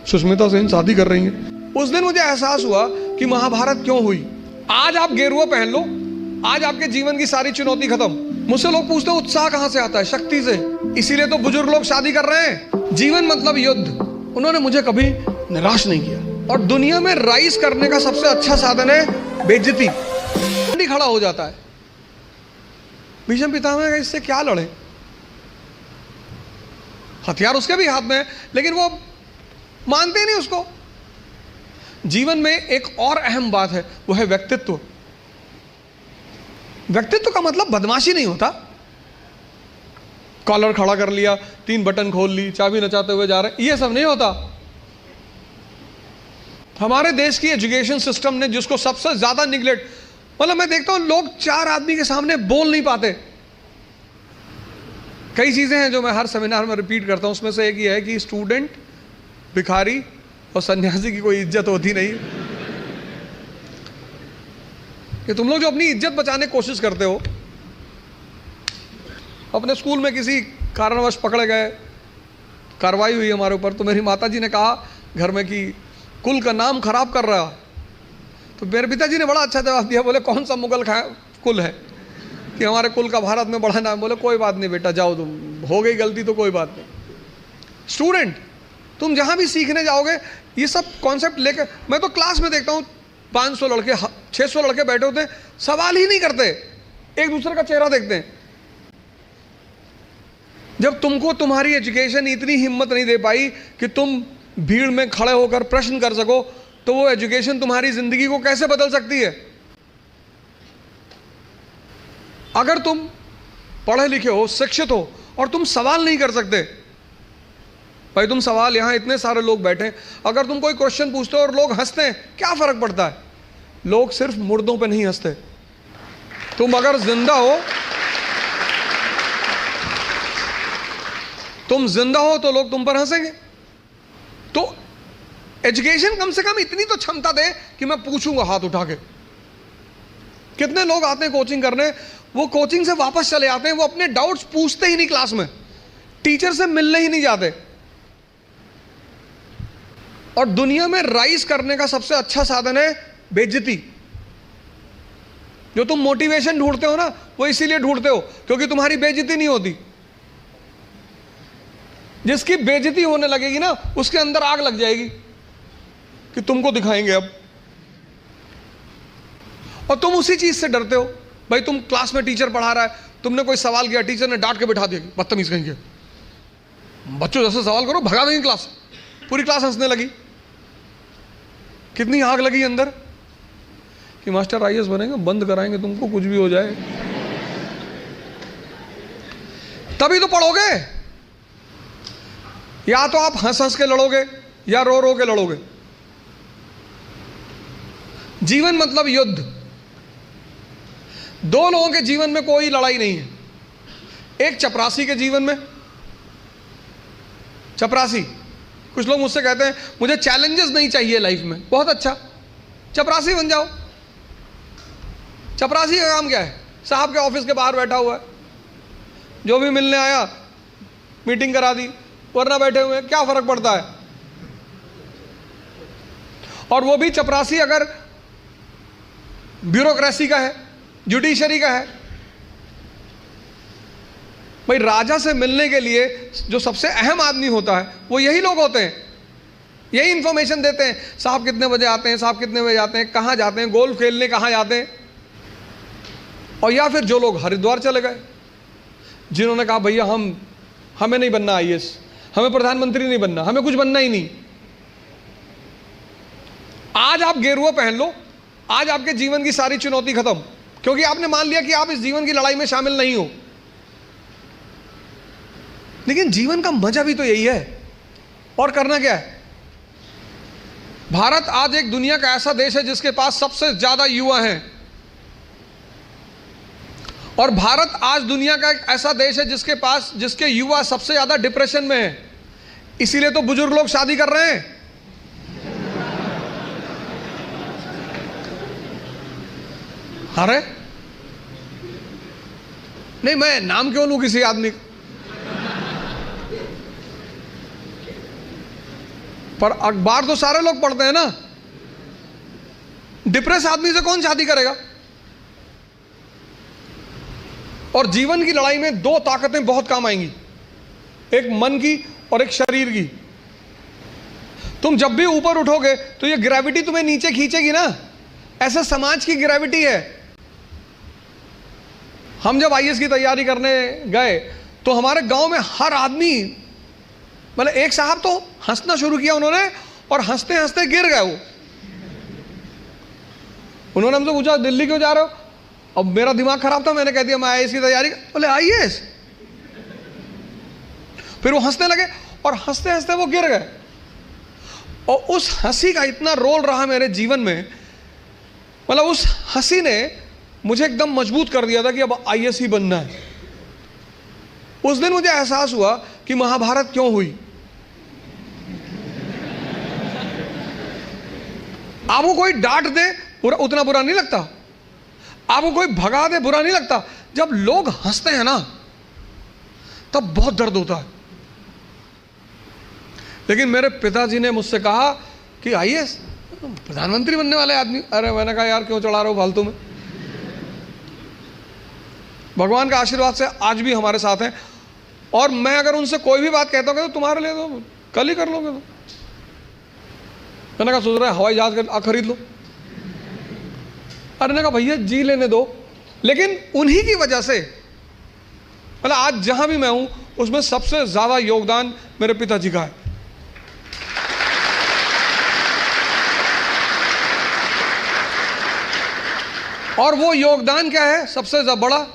सुष्मिता सेन शादी कर रही हैं। उस दिन मुझे एहसास हुआ कि महाभारत क्यों हुई। आज आप गेरुआ पहन लो, आज आपके जीवन की सारी चुनौती खत्म। मुझसे लोग पूछते हैं उत्साह कहां से आता है? शक्ति से। इसीलिए तो बुजुर्ग लोग शादी कर रहे हैं। जीवन मतलब युद्ध। उन्होंने मुझे कभी निराश नहीं किया। और दुनिया में राइज करने का सबसे अच्छा साधन है बेइज्जती। खड़ा हो जाता है। भीष्म पितामह का इससे क्या लड़े? हथियार उसके भी हाथ में है, लेकिन वो मानते नहीं उसको। जीवन में एक और अहम बात है, वो है व्यक्तित्व। व्यक्तित्व का मतलब बदमाशी नहीं होता। कॉलर खड़ा कर लिया, 3 बटन खोल ली, चाबी नचाते हुए जा रहे, ये सब नहीं होता। हमारे देश की एजुकेशन सिस्टम ने जिसको सबसे ज्यादा निगलेक्ट, मतलब मैं देखता हूं लोग 4 आदमी के सामने बोल नहीं पाते। कई चीजें हैं जो मैं हर सेमिनार में रिपीट करता हूं, उसमें से एक ये है कि स्टूडेंट, भिखारी और सन्यासी की कोई इज्जत होती नहीं। कि तुम लोग जो अपनी इज्जत बचाने की कोशिश करते हो, अपने स्कूल में किसी कारणवश पकड़े गए, कार्रवाई हुई हमारे ऊपर, तो मेरी माताजी ने कहा घर में कि कुल का नाम खराब कर रहा। तो मेरे पिताजी ने बड़ा अच्छा जवाब दिया, बोले कौन सा मुगल कुल है कि हमारे कुल का भारत में बड़ा नाम। बोले कोई बात नहीं बेटा, जाओ, तुम हो गई गलती तो कोई बात नहीं। स्टूडेंट, तुम जहां भी सीखने जाओगे ये सब कॉन्सेप्ट लेकर, मैं तो क्लास में देखता हूं 500 लड़के 600 लड़के बैठे होते हैं, सवाल ही नहीं करते, एक दूसरे का चेहरा देखते हैं। जब तुमको तुम्हारी एजुकेशन इतनी हिम्मत नहीं दे पाई कि तुम भीड़ में खड़े होकर प्रश्न कर सको, तो वो एजुकेशन तुम्हारी जिंदगी को कैसे बदल सकती है? अगर तुम पढ़े लिखे हो, शिक्षित हो और तुम सवाल नहीं कर सकते, भाई तुम सवाल, यहां इतने सारे लोग बैठे, अगर तुम कोई क्वेश्चन पूछते हो और लोग हंसते हैं, क्या फर्क पड़ता है? लोग सिर्फ मुर्दों पे नहीं हंसते। तुम अगर जिंदा हो, तुम जिंदा हो तो लोग तुम पर हंसेंगे। तो एजुकेशन कम से कम इतनी तो क्षमता दे कि मैं पूछूंगा हाथ उठा के। कितने लोग आते हैं कोचिंग करने, वो कोचिंग से वापस चले आते हैं, वो अपने डाउट्स पूछते ही नहीं क्लास में, टीचर से मिलने ही नहीं जाते। और दुनिया में राइज करने का सबसे अच्छा साधन है बेइज्जती। जो तुम मोटिवेशन ढूंढते हो ना, वो इसीलिए ढूंढते हो क्योंकि तुम्हारी बेइज्जती नहीं होती। जिसकी बेइज्जती होने लगेगी ना, उसके अंदर आग लग जाएगी कि तुमको दिखाएंगे अब। और तुम उसी चीज से डरते हो। भाई तुम क्लास में टीचर पढ़ा रहा है, तुमने कोई सवाल किया, टीचर ने डांट के बिठा दिया, बदतमीज कहेंगे, बच्चों जैसे सवाल करो, भगा देंगे क्लास। पूरी क्लास हंसने लगी। कितनी आग लगी अंदर कि मास्टर आईएएस बनेंगे, बंद कराएंगे तुमको, कुछ भी हो जाए। तभी तो पढ़ोगे। या तो आप हंस हंस के लड़ोगे या रो रो के लड़ोगे। जीवन मतलब युद्ध। 2 लोगों के जीवन में कोई लड़ाई नहीं है। एक चपरासी के जीवन में, चपरासी, कुछ लोग मुझसे कहते हैं मुझे चैलेंजेस नहीं चाहिए लाइफ में। बहुत अच्छा, चपरासी बन जाओ। चपरासी का काम क्या है? साहब के ऑफिस के बाहर बैठा हुआ है, जो भी मिलने आया मीटिंग करा दी, वरना बैठे हुए, क्या फर्क पड़ता है? और वो भी चपरासी अगर ब्यूरोक्रेसी का है, जुडिशरी का है। भाई राजा से मिलने के लिए जो सबसे अहम आदमी होता है वो यही लोग होते हैं, यही इंफॉर्मेशन देते हैं। साहब कितने बजे आते हैं, साहब कितने बजे जाते हैं, कहाँ जाते हैं, गोल्फ खेलने कहाँ जाते हैं। और या फिर जो लोग हरिद्वार चले गए, जिन्होंने कहा भैया हमें नहीं बनना आईएएस, हमें प्रधानमंत्री नहीं बनना, हमें कुछ बनना ही नहीं। आज आप गेरुआ पहन लो, आज आपके जीवन की सारी चुनौती खत्म, क्योंकि आपने मान लिया कि आप इस जीवन की लड़ाई में शामिल नहीं हो। लेकिन जीवन का मजा भी तो यही है। और करना क्या है? भारत आज एक दुनिया का ऐसा देश है जिसके पास सबसे ज्यादा युवा हैं। और भारत आज दुनिया का एक ऐसा देश है जिसके युवा सबसे ज्यादा डिप्रेशन में है। इसीलिए तो बुजुर्ग लोग शादी कर रहे हैं। अरे नहीं, मैं नाम क्यों लूं किसी आदमी का? पर अखबार तो सारे लोग पढ़ते हैं ना। डिप्रेस आदमी से कौन शादी करेगा? और जीवन की लड़ाई में दो ताकतें बहुत काम आएंगी, एक मन की और एक शरीर की। तुम जब भी ऊपर उठोगे तो ये ग्रेविटी तुम्हें नीचे खींचेगी ना, ऐसे समाज की ग्रेविटी है। हम जब आईएएस की तैयारी करने गए तो हमारे गांव में हर आदमी, मतलब एक साहब तो हंसना शुरू किया उन्होंने, और हंसते हंसते गिर गए वो। उन्होंने हमसे पूछा दिल्ली क्यों जा रहे हो? अब मेरा दिमाग खराब था, मैंने कह दिया मैं आईएएस की तैयारी। बोले आईएएस? फिर वो हंसने लगे और हंसते हंसते वो गिर गए। और उस हंसी का इतना रोल रहा मेरे जीवन में, मतलब उस हंसी ने मुझे एकदम मजबूत कर दिया था कि अब आईएएस ही बनना है। उस दिन मुझे एहसास हुआ कि महाभारत क्यों हुई। आपको कोई डांट दे उतना बुरा नहीं लगता, आपको कोई भगा दे बुरा नहीं लगता, जब लोग हंसते हैं ना तब बहुत दर्द होता है। लेकिन मेरे पिताजी ने मुझसे कहा कि आईएएस प्रधानमंत्री बनने वाले आदमी। अरे मैंने कहा यार क्यों चढ़ा रहे हो फालतू में। भगवान का आशीर्वाद से आज भी हमारे साथ हैं, और मैं अगर उनसे कोई भी बात कहता हूँ तो तुम्हारे लिए तो कल ही कर लोगे। तो मैंने कहा सोच रहे हवाई जहाज खरीद लो। अरे ने कहा भैया जी लेने दो। लेकिन उन्हीं की वजह से मतलब आज जहां भी मैं हूं उसमें सबसे ज्यादा योगदान मेरे पिताजी का है। और वो योगदान क्या है सबसे बड़ा?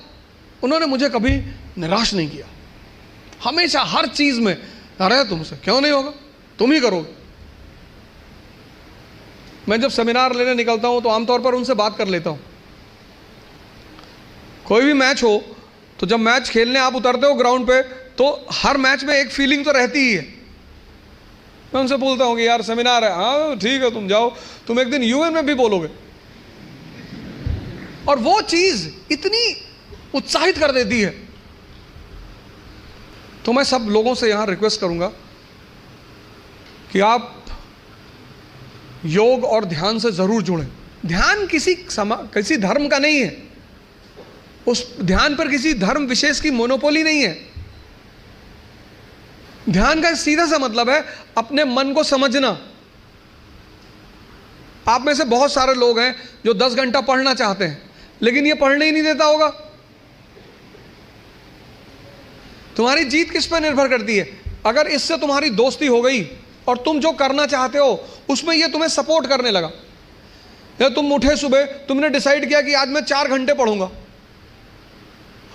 उन्होंने मुझे कभी निराश नहीं किया। हमेशा हर चीज में, अरे तुमसे क्यों नहीं होगा, तुम ही करोगे। मैं जब सेमिनार लेने निकलता हूं तो आमतौर पर उनसे बात कर लेता हूं। कोई भी मैच हो तो जब मैच खेलने आप उतरते हो ग्राउंड पे तो हर मैच में एक फीलिंग तो रहती ही है। मैं उनसे बोलता हूं कि यार सेमिनार है, हाँ ठीक है तुम जाओ, तुम एक दिन यूएन में भी बोलोगे। और वो चीज इतनी उत्साहित कर देती है। तो मैं सब लोगों से यहां रिक्वेस्ट करूंगा कि आप योग और ध्यान से जरूर जुड़ें। ध्यान किसी धर्म का नहीं है, उस ध्यान पर किसी धर्म विशेष की मोनोपोली नहीं है। ध्यान का सीधा सा मतलब है अपने मन को समझना। आप में से बहुत सारे लोग हैं जो 10 घंटा पढ़ना चाहते हैं लेकिन ये पढ़ने ही नहीं देता होगा। तुम्हारी जीत किस पर निर्भर करती है? अगर इससे तुम्हारी दोस्ती हो गई और तुम जो करना चाहते हो उसमें ये तुम्हें सपोर्ट करने लगा, या तुम उठे सुबह, तुमने डिसाइड किया कि आज मैं 4 घंटे पढ़ूंगा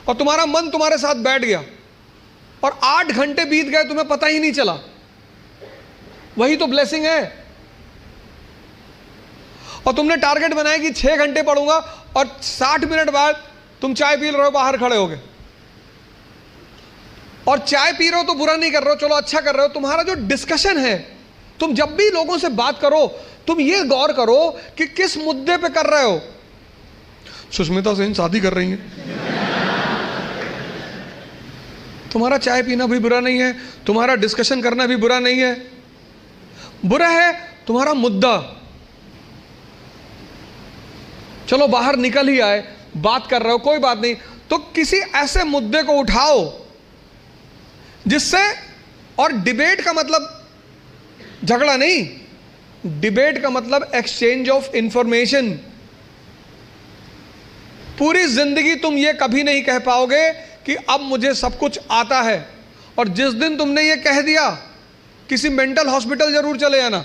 और तुम्हारा मन तुम्हारे साथ बैठ गया और 8 घंटे बीत गए तुम्हें पता ही नहीं चला, वही तो ब्लेसिंग है। और तुमने टारगेट बनाया कि 6 घंटे पढ़ूंगा और 60 मिनट बाद तुम चाय पी रहे हो बाहर खड़े होगे, और चाय पी रहे हो तो बुरा नहीं कर रहे हो, चलो अच्छा कर रहे हो। तुम्हारा जो डिस्कशन है, तुम जब भी लोगों से बात करो तुम ये गौर करो कि किस मुद्दे पे कर रहे हो। सुष्मिता सेन शादी कर रही हैं, तुम्हारा चाय पीना भी बुरा नहीं है, तुम्हारा डिस्कशन करना भी बुरा नहीं है। बुरा है तुम्हारा मुद्दा। चलो बाहर निकल ही आए, बात कर रहे हो, कोई बात नहीं, तो किसी ऐसे मुद्दे को उठाओ जिससे, और डिबेट का मतलब झगड़ा नहीं, डिबेट का मतलब एक्सचेंज ऑफ इंफॉर्मेशन। पूरी जिंदगी तुम ये कभी नहीं कह पाओगे कि अब मुझे सब कुछ आता है, और जिस दिन तुमने ये कह दिया किसी मेंटल हॉस्पिटल जरूर चले जाना।